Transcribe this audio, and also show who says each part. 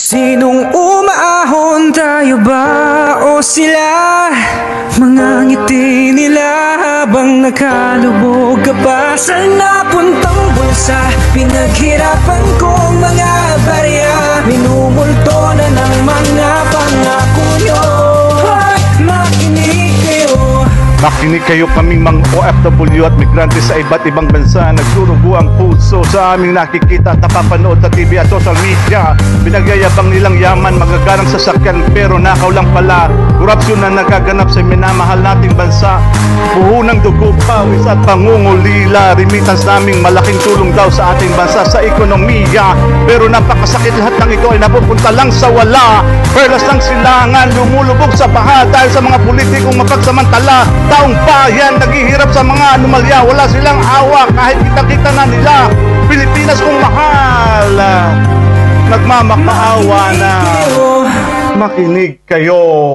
Speaker 1: Sinong umaahon, tayo ba o sila? Mga ngiti nila habang nakalubog ka pa sa napuntang bulsa. Pinaghirapan kong mga barya, minumulto na ng mga pangako nyo. Hoy, makinig kayo.
Speaker 2: Makinig kayo, kaming mga OFW at migrante sa iba't ibang bansa. Nagdurugo ang puso sa aming nakikita at napapanood sa TV at social media. Pinagyayabang nilang yaman, magagarang sasakyan, pero nakaw lang pala. Korupsyon na nagaganap sa minamahal nating bansa. Puhunang dugo, pawis at pangungulila. Remittance naming malaking tulong daw sa ating bansa sa ekonomiya. Pero napakasakit, lahat ng ito ay napupunta lang sa wala. Perlas ng silangan, lumulubog sa baha dahil sa mga politikong mapagsamantala. Taong bayan naghihirap sa mga anomalya, wala silang awa kahit kita-kita na nila. Pilipinas kong mahal, nagmamakaawa na. Makinig kayo.